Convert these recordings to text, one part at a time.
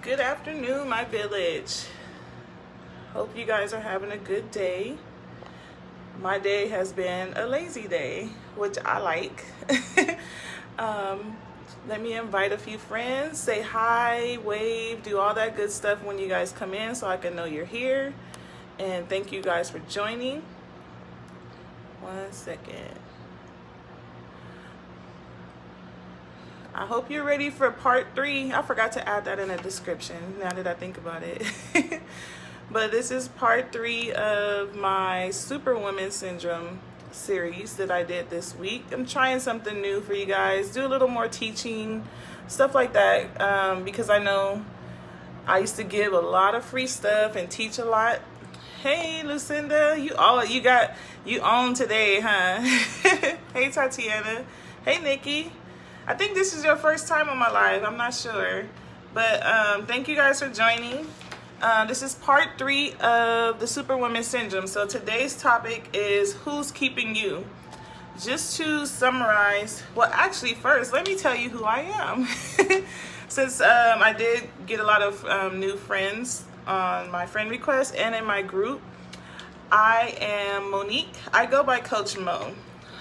Good afternoon, my village. Hope you guys are having a good day. My day has been a lazy day, which I like. Let me invite a few friends, say hi, wave, do all that good stuff when you guys come in so I can know you're here. And thank you guys for joining. 1 second. I hope you're ready for part 3. I forgot to add that in the description now that I think about it. But this is part 3 of my Superwoman Syndrome series that I did this week. I'm trying something new for you guys, do a little more teaching, stuff like that, because I know I used to give a lot of free stuff and teach a lot. Hey Lucinda, you own today, huh? Hey Tatiana. Hey Nikki. I think this is your first time on my live. I'm not sure. But thank you guys for joining. This is part 3 of the Superwoman Syndrome. So today's topic is who's keeping you? Just to summarize, well, actually, first, let me tell you who I am. Since I did get a lot of new friends on my friend request and in my group, I am Monique. I go by Coach Mo.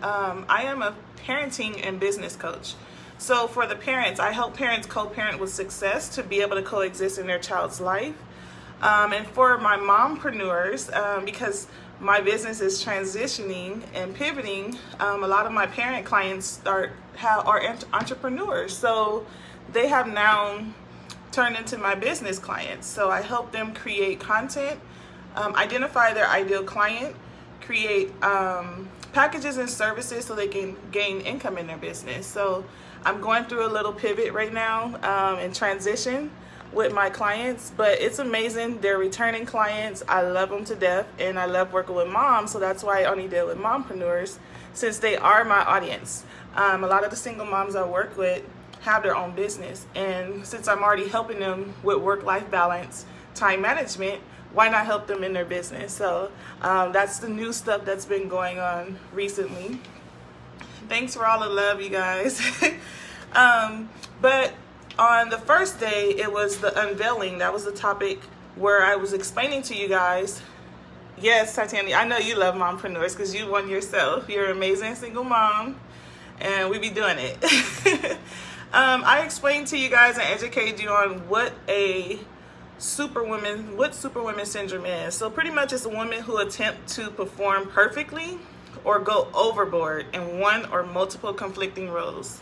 I am a parenting and business coach. So for the parents, I help parents co-parent with success to be able to coexist in their child's life. And for my mompreneurs, because my business is transitioning and pivoting, a lot of my parent clients are entrepreneurs. So they have now turned into my business clients. So I help them create content, identify their ideal client, create packages and services so they can gain income in their business. So I'm going through a little pivot right now and transition with my clients, but it's amazing. They're returning clients. I love them to death, and I love working with moms, so that's why I only deal with mompreneurs, since they are my audience. A lot of the single moms I work with have their own business, and since I'm already helping them with work-life balance, time management, why not help them in their business? So that's the new stuff that's been going on recently. Thanks for all the love, you guys. But on the first day, it was the unveiling. That was the topic where I was explaining to you guys. Yes, Titania, I know you love mompreneurs because you one yourself. You're an amazing single mom, and we be doing it. I explained to you guys and educated you on what Superwoman Syndrome is. So pretty much it's a woman who attempt to perform perfectly or go overboard in one or multiple conflicting roles.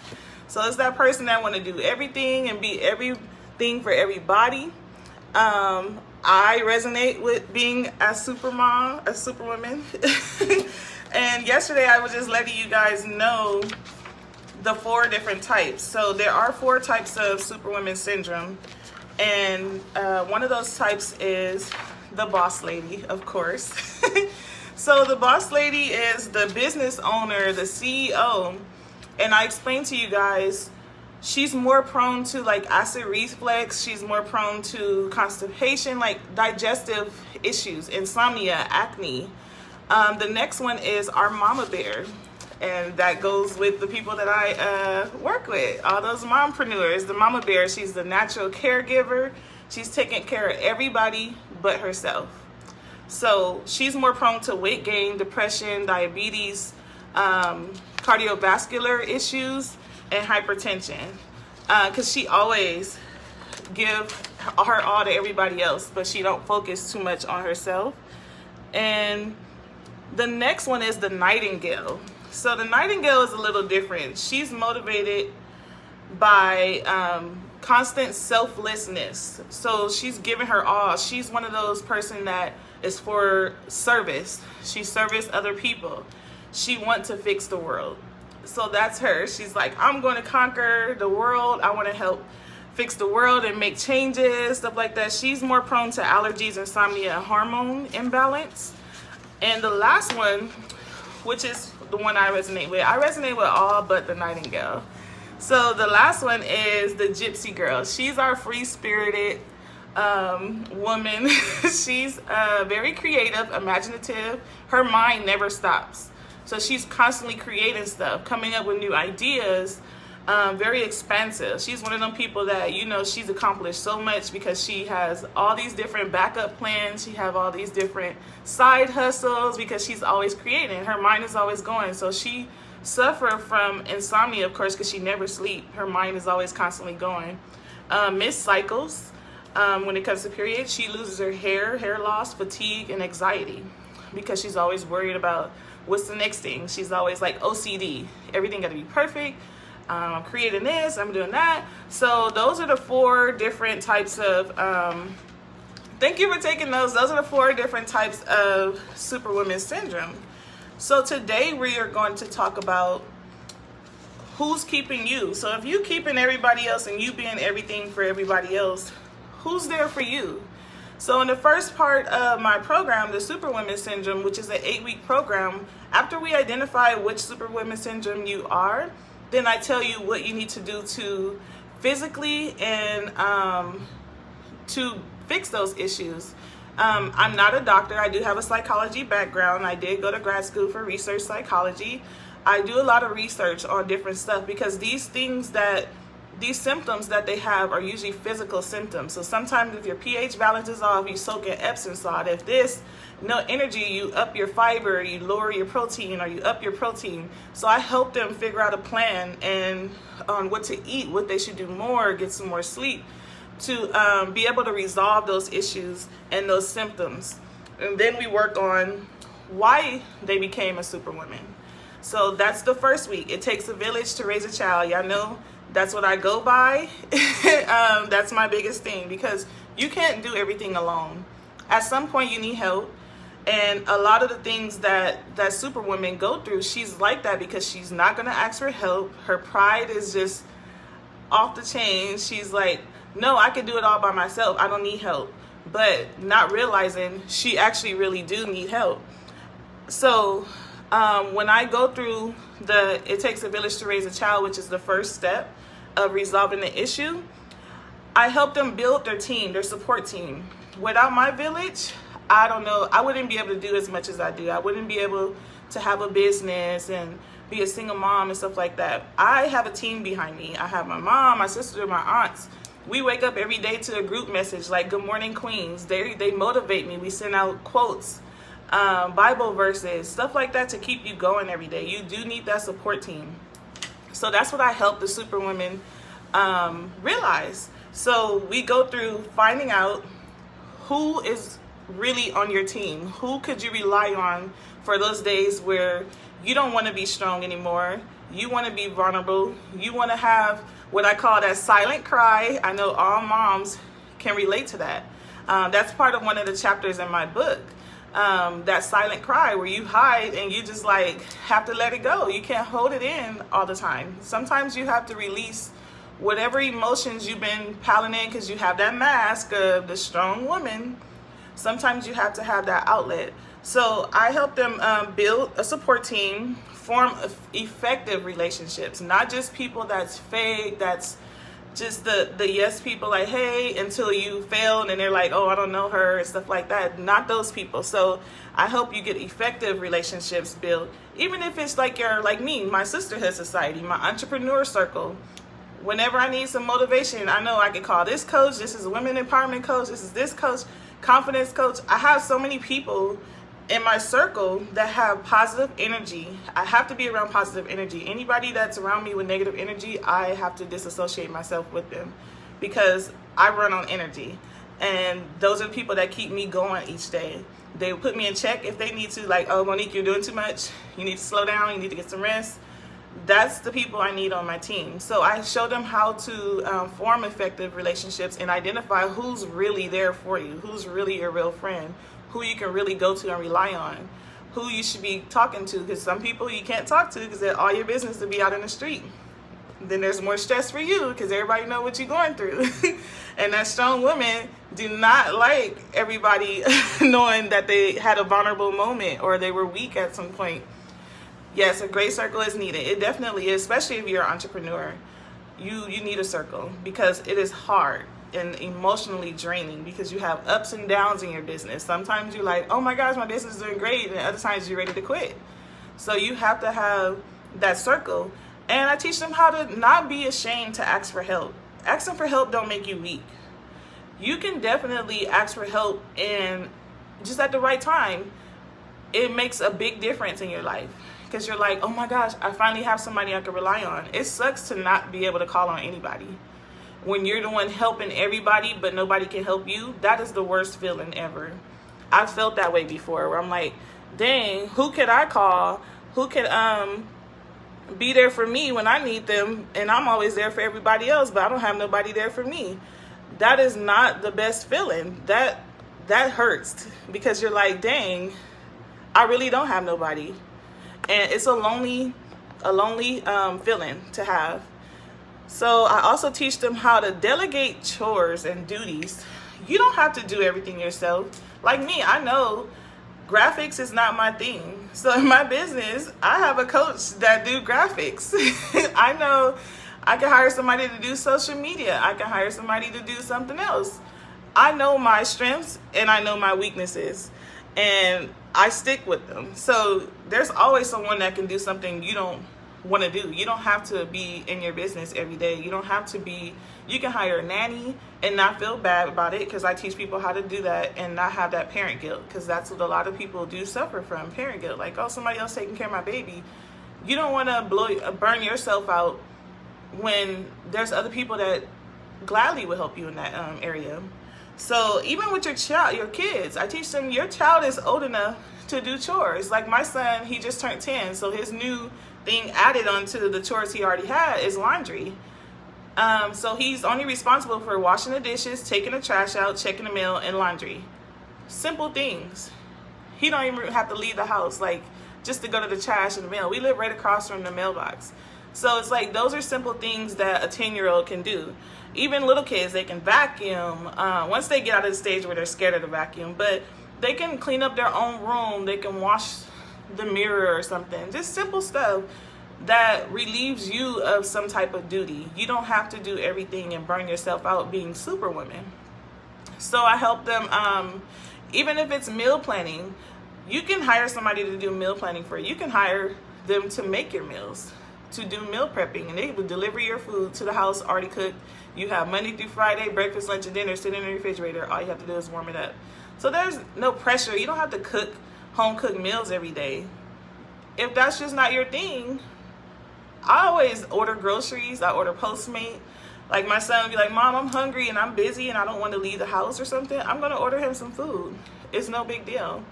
So it's that person that want to do everything and be everything for everybody. I resonate with being a superwoman. And yesterday I was just letting you guys know the 4 different types. So there are 4 types of Superwoman Syndrome. And one of those types is the boss lady, of course. So the boss lady is the business owner, the CEO. And I explained to you guys, she's more prone to like acid reflux. She's more prone to constipation, like digestive issues, insomnia, acne. The next one is our mama bear. And that goes with the people that I work with, all those mompreneurs. The mama bear, she's the natural caregiver. She's taking care of everybody but herself. So she's more prone to weight gain, depression, diabetes, cardiovascular issues, and hypertension. Because she always give her all to everybody else, but she don't focus too much on herself. And the next one is the nightingale. So the nightingale is a little different. She's motivated by constant selflessness. So she's giving her all. She's one of those person that is for service. She serves other people. She wants to fix the world. So that's her. She's like, I'm going to conquer the world. I want to help fix the world and make changes, stuff like that. She's more prone to allergies, insomnia, and hormone imbalance. And the last one, which is the one I resonate with. I resonate with all but the nightingale. So the last one is the gypsy girl. She's our free-spirited woman. She's very creative, imaginative. Her mind never stops. So she's constantly creating stuff, coming up with new ideas, very expansive. She's one of them people that, you know, she's accomplished so much because she has all these different backup plans. She have all these different side hustles because she's always creating. Her mind is always going. So she suffer from insomnia, of course, because she never sleep. Her mind is always constantly going. Missed cycles. When it comes to periods, she loses her hair loss, fatigue, and anxiety because she's always worried about what's the next thing. She's always like OCD. Everything got to be perfect. I'm creating this, I'm doing that. So those are the 4 different types of, thank you for taking those. Those are the 4 different types of Superwoman syndrome. So today we are going to talk about who's keeping you. So if you keeping everybody else and you being everything for everybody else, who's there for you? So in the first part of my program, the Superwoman syndrome, which is an 8-week program, after we identify which Superwoman syndrome you are, then I tell you what you need to do to physically and to fix those issues. I'm not a doctor. I do have a psychology background. I did go to grad school for research psychology. I do a lot of research on different stuff because these symptoms that they have are usually physical symptoms. So sometimes if your pH balance is off, you soak in Epsom salt. If this, no energy, you up your fiber, you lower your protein, or you up your protein. So I help them figure out a plan and on what to eat, what they should do more, get some more sleep, to be able to resolve those issues and those symptoms. And then we work on why they became a superwoman. So that's the first week. It takes a village to raise a child. Y'all know that's what I go by. That's my biggest thing because you can't do everything alone. At some point you need help. And a lot of the things that Superwoman go through, she's like that because she's not going to ask for help. Her pride is just off the chain. She's like, no, I can do it all by myself. I don't need help. But not realizing she actually really do need help. So when I go through it takes a village to raise a child, which is the first step of resolving the issue, I help them build their team, their support team. Without my village, I don't know, I wouldn't be able to do as much as I do. I wouldn't be able to have a business and be a single mom and stuff like that. I have a team behind me. I have my mom, my sister, my aunts. We wake up every day to a group message like Good Morning Queens. They motivate me. We send out quotes, Bible verses, stuff like that to keep you going every day. You do need that support team. So that's what I help the Superwoman realize. So we go through finding out who is really on your team. Who could you rely on for those days where you don't want to be strong anymore? You want to be vulnerable. You want to have what I call that silent cry. I know all moms can relate to that. That's part of one of the chapters in my book. That silent cry where you hide and you just like have to let it go. You can't hold it in all the time. Sometimes you have to release whatever emotions you've been piling in because you have that mask of the strong woman. Sometimes you have to have that outlet. So I help them build a support team, form effective relationships, not just people that's fake, that's just the yes people like, hey, until you fail and they're like, oh, I don't know her and stuff like that. Not those people. So I help you get effective relationships built, even if it's like like me, my sisterhood society, my entrepreneur circle. Whenever I need some motivation, I know I can call this coach. This is a women empowerment coach. This is this coach, confidence coach. I have so many people in my circle that have positive energy. I have to be around positive energy. Anybody that's around me with negative energy, I have to disassociate myself with them because I run on energy. And those are the people that keep me going each day. They put me in check if they need to, like, oh, Monique, you're doing too much. You need to slow down. You need to get some rest. That's the people I need on my team. So I show them how to form effective relationships and identify who's really there for you, who's really your real friend, who you can really go to and rely on, who you should be talking to, because some people you can't talk to because they're all your business to be out in the street. Then there's more stress for you because everybody know what you're going through. And that strong women do not like everybody knowing that they had a vulnerable moment or they were weak at some point. Yes, a great circle is needed. It definitely is, especially if you're an entrepreneur. You need a circle because it is hard and emotionally draining because you have ups and downs in your business. Sometimes you're like, oh my gosh, my business is doing great. And other times you're ready to quit. So you have to have that circle. And I teach them how to not be ashamed to ask for help. Asking for help don't make you weak. You can definitely ask for help, and just at the right time, it makes a big difference in your life. Because you're like, oh my gosh, I finally have somebody I can rely on. It sucks to not be able to call on anybody. When you're the one helping everybody, but nobody can help you, that is the worst feeling ever. I've felt that way before, where I'm like, dang, who could I call? Who could be there for me when I need them? And I'm always there for everybody else, but I don't have nobody there for me. That is not the best feeling. That hurts, because you're like, dang, I really don't have nobody. And it's a lonely feeling to have. So I also teach them how to delegate chores and duties. You don't have to do everything yourself. Like me, I know graphics is not my thing. So in my business, I have a coach that do graphics. I know I can hire somebody to do social media. I can hire somebody to do something else. I know my strengths and I know my weaknesses, and I stick with them. So there's always someone that can do something you don't want to do. You don't have to be in your business every day. You don't have to be, you can hire a nanny and not feel bad about it, because I teach people how to do that and not have that parent guilt, because that's what a lot of people do suffer from, parent guilt. Like, oh, somebody else taking care of my baby. You don't want to burn yourself out when there's other people that gladly will help you in that area. So even with your child, your kids, I teach them, your child is old enough to do chores. Like my son, he just turned 10, so his new thing added onto the chores he already had is laundry. So he's only responsible for washing the dishes, taking the trash out, checking the mail, and laundry. Simple things. He don't even have to leave the house, like, just to go to the trash and the mail. We live right across from the mailbox. So it's like, those are simple things that a 10-year-old can do. Even little kids, they can vacuum. Once they get out of the stage where they're scared of the vacuum, but they can clean up their own room. They can wash the mirror or something. Just simple stuff that relieves you of some type of duty. You don't have to do everything and burn yourself out being Superwoman. So I help them, even if it's meal planning, you can hire somebody to do meal planning for you. You can hire them to make your meals, to do meal prepping, and they will deliver your food to the house already cooked. You have Monday through Friday, breakfast, lunch, and dinner sitting in the refrigerator. All you have to do is warm it up. So there's no pressure. You don't have to cook home cooked meals every day. If that's just not your thing, I always order groceries. I order Postmate. Like my son would be like, Mom, I'm hungry and I'm busy and I don't want to leave the house or something. I'm going to order him some food. It's no big deal.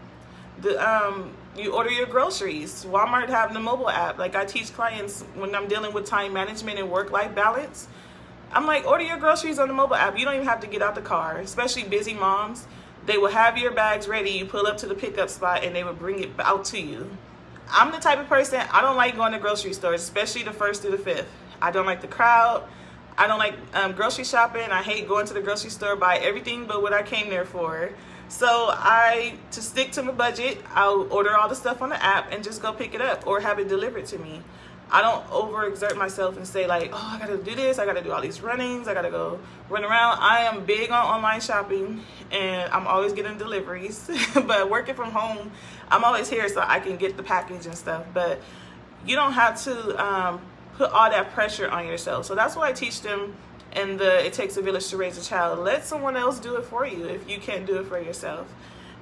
You order your groceries. Walmart have the mobile app. Like I teach clients when I'm dealing with time management and work-life balance, I'm like, order your groceries on the mobile app. You don't even have to get out the car, especially busy moms. They will have your bags ready. You pull up to the pickup spot and they will bring it out to you. I'm the type of person, I don't like going to grocery stores, especially the 1st through the 5th. I don't like the crowd. I don't like grocery shopping. I hate going to the grocery store, buy everything but what I came there for. So to stick to my budget, I'll order all the stuff on the app and just go pick it up or have it delivered to me. I don't overexert myself and say like, oh, I gotta do this, I gotta do all these runnings, I gotta go run around. I am big on online shopping and I'm always getting deliveries. But working from home, I'm always here so I can get the package and stuff. But you don't have to put all that pressure on yourself. So that's what I teach them in the It Takes a Village to Raise a Child. Let someone else do it for you if you can't do it for yourself.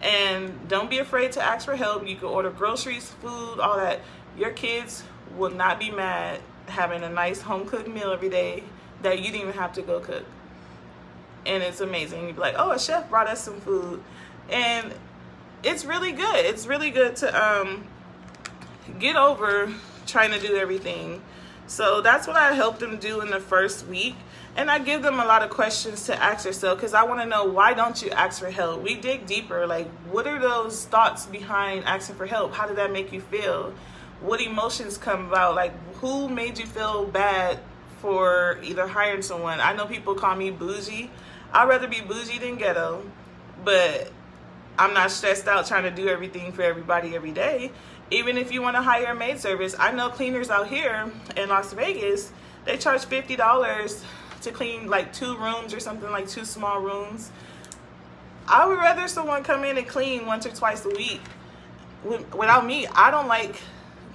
And don't be afraid to ask for help. You can order groceries, food, all that. Your kids will not be mad having a nice home cooked meal every day that you didn't even have to go cook. And it's amazing. You'd be like, oh, a chef brought us some food. And it's really good. It's really good to get over trying to do everything. So that's what I help them do in the first week. And I give them a lot of questions to ask yourself, because I want to know, why don't you ask for help? We dig deeper. Like, what are those thoughts behind asking for help? How did that make you feel? What emotions come about? Like, who made you feel bad for either hiring someone? I know people call me bougie. I'd rather be bougie than ghetto, but I'm not stressed out trying to do everything for everybody every day. Even if you want to hire a maid service, I know cleaners out here in Las Vegas, they charge $50 to clean like 2 rooms or something, like 2 small rooms. I would rather someone come in and clean once or twice a week. Without me, I don't like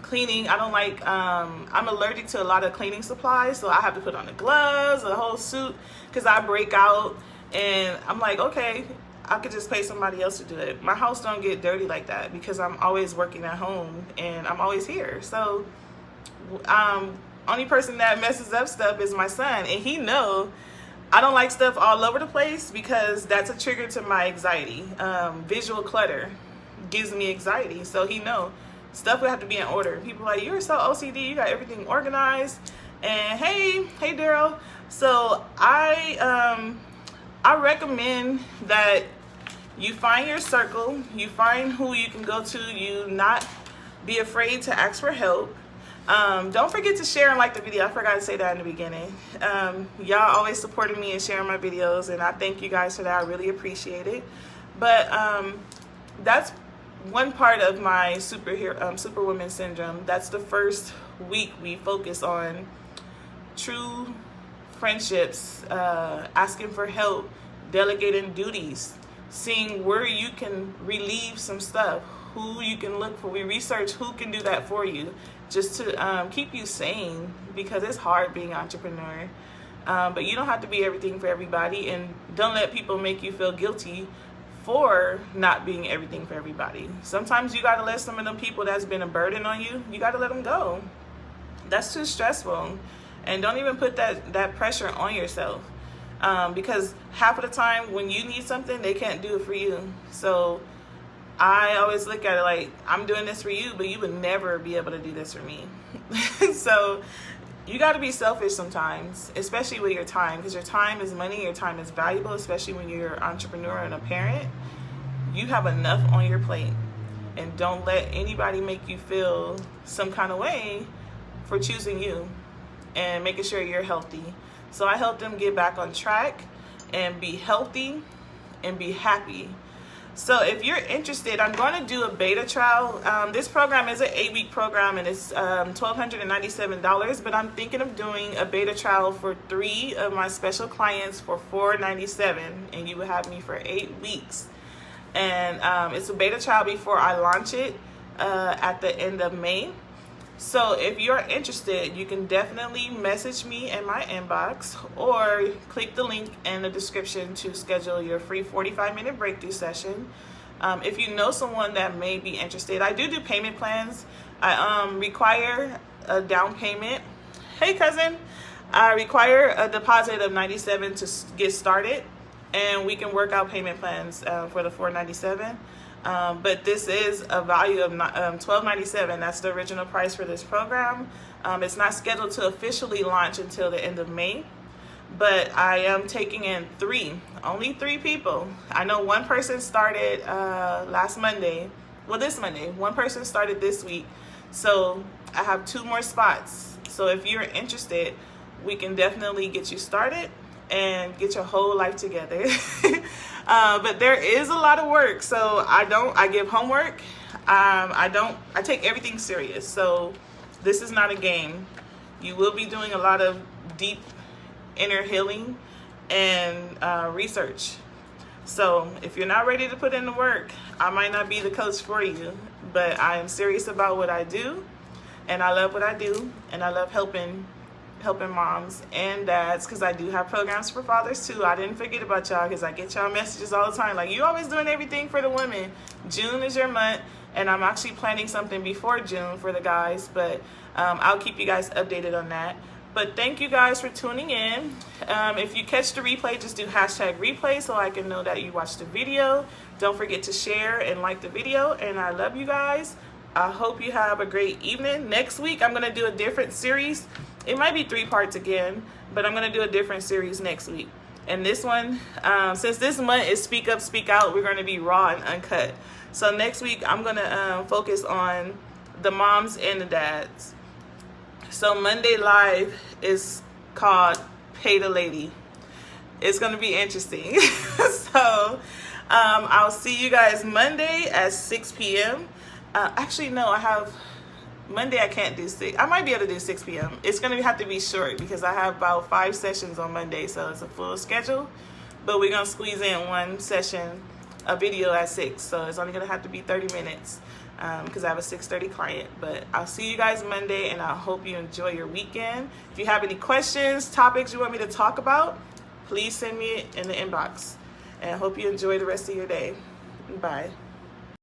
cleaning. I don't like, I'm allergic to a lot of cleaning supplies, so I have to put on the gloves, a whole suit, because I break out, and I'm like, okay, I could just pay somebody else to do it. My house don't get dirty like that because I'm always working at home and I'm always here. So only person that messes up stuff is my son, and he know I don't like stuff all over the place because that's a trigger to my anxiety. Visual clutter gives me anxiety, so he know stuff would have to be in order. People are like, you're so OCD, you got everything organized. And hey Daryl, so I recommend that you find your circle, you find who you can go to, you not be afraid to ask for help. Don't forget to share and like the video. I forgot to say that in the beginning. Y'all always supporting me and sharing my videos, and I thank you guys for that. I really appreciate it. But that's one part of my Superwoman syndrome. That's the first week we focus on true friendships, asking for help, delegating duties, seeing where you can relieve some stuff, who you can look for. We research who can do that for you, just to keep you sane, because it's hard being an entrepreneur. But you don't have to be everything for everybody, and don't let people make you feel guilty for not being everything for everybody. Sometimes you gotta let some of them people that's been a burden on you, you gotta let them go. That's too stressful. And don't even put that pressure on yourself, because half of the time when you need something, they can't do it for you. So I always look at it like, I'm doing this for you, but you would never be able to do this for me. So you got to be selfish sometimes, especially with your time, because your time is money, your time is valuable, especially when you're an entrepreneur and a parent. You have enough on your plate, and don't let anybody make you feel some kind of way for choosing you and making sure you're healthy. So I help them get back on track and be healthy and be happy. So if you're interested, I'm going to do a beta trial. This program is an 8-week program, and it's $1,297, but I'm thinking of doing a beta trial for 3 of my special clients for $497, and you will have me for 8 weeks. And it's a beta trial before I launch it at the end of May. So if you're interested, you can definitely message me in my inbox or click the link in the description to schedule your free 45-minute breakthrough session. If you know someone that may be interested, I do payment plans. I require a down payment. Hey cousin, I require a deposit of $97 to get started, and we can work out payment plans for the $497. But this is a value of $12.97. That's the original price for this program. It's not scheduled to officially launch until the end of May, but I am taking in only three people. I know one person started last Monday. Well, this Monday. One person started this week. So I have 2 more spots. So if you're interested, we can definitely get you started and get your whole life together. But there is a lot of work. So I give homework. I take everything serious. So this is not a game. You will be doing a lot of deep inner healing and research. So if you're not ready to put in the work, I might not be the coach for you, but I am serious about what I do, and I love what I do, and I love helping moms and dads, because I do have programs for fathers too. I didn't forget about y'all, because I get y'all messages all the time like, you always doing everything for the women. June is your month, and I'm actually planning something before June for the guys, but I'll keep you guys updated on that. But thank you guys for tuning in. If you catch the replay, just do #replay so I can know that you watched the video. Don't forget to share and like the video, and I love you guys. I hope you have a great evening. Next week, I'm gonna do a different series. It might be 3 parts again, but I'm gonna do a different series next week. And this one, since this month is Speak Up, Speak Out, we're gonna be raw and uncut. So next week, I'm gonna focus on the moms and the dads. So Monday Live is called Pay the Lady. It's gonna be interesting. So I'll see you guys Monday at 6 p.m. Actually, no, Monday I can't do 6. I might be able to do 6 p.m. It's going to have to be short because I have about 5 sessions on Monday, so it's a full schedule. But we're going to squeeze in 1 session a video at 6, so it's only gonna have to be 30 minutes because I have a 6:30 client. But I'll see you guys Monday, and I hope you enjoy your weekend. If you have any questions, topics you want me to talk about, please send me it in the inbox, and I hope you enjoy the rest of your day. Bye.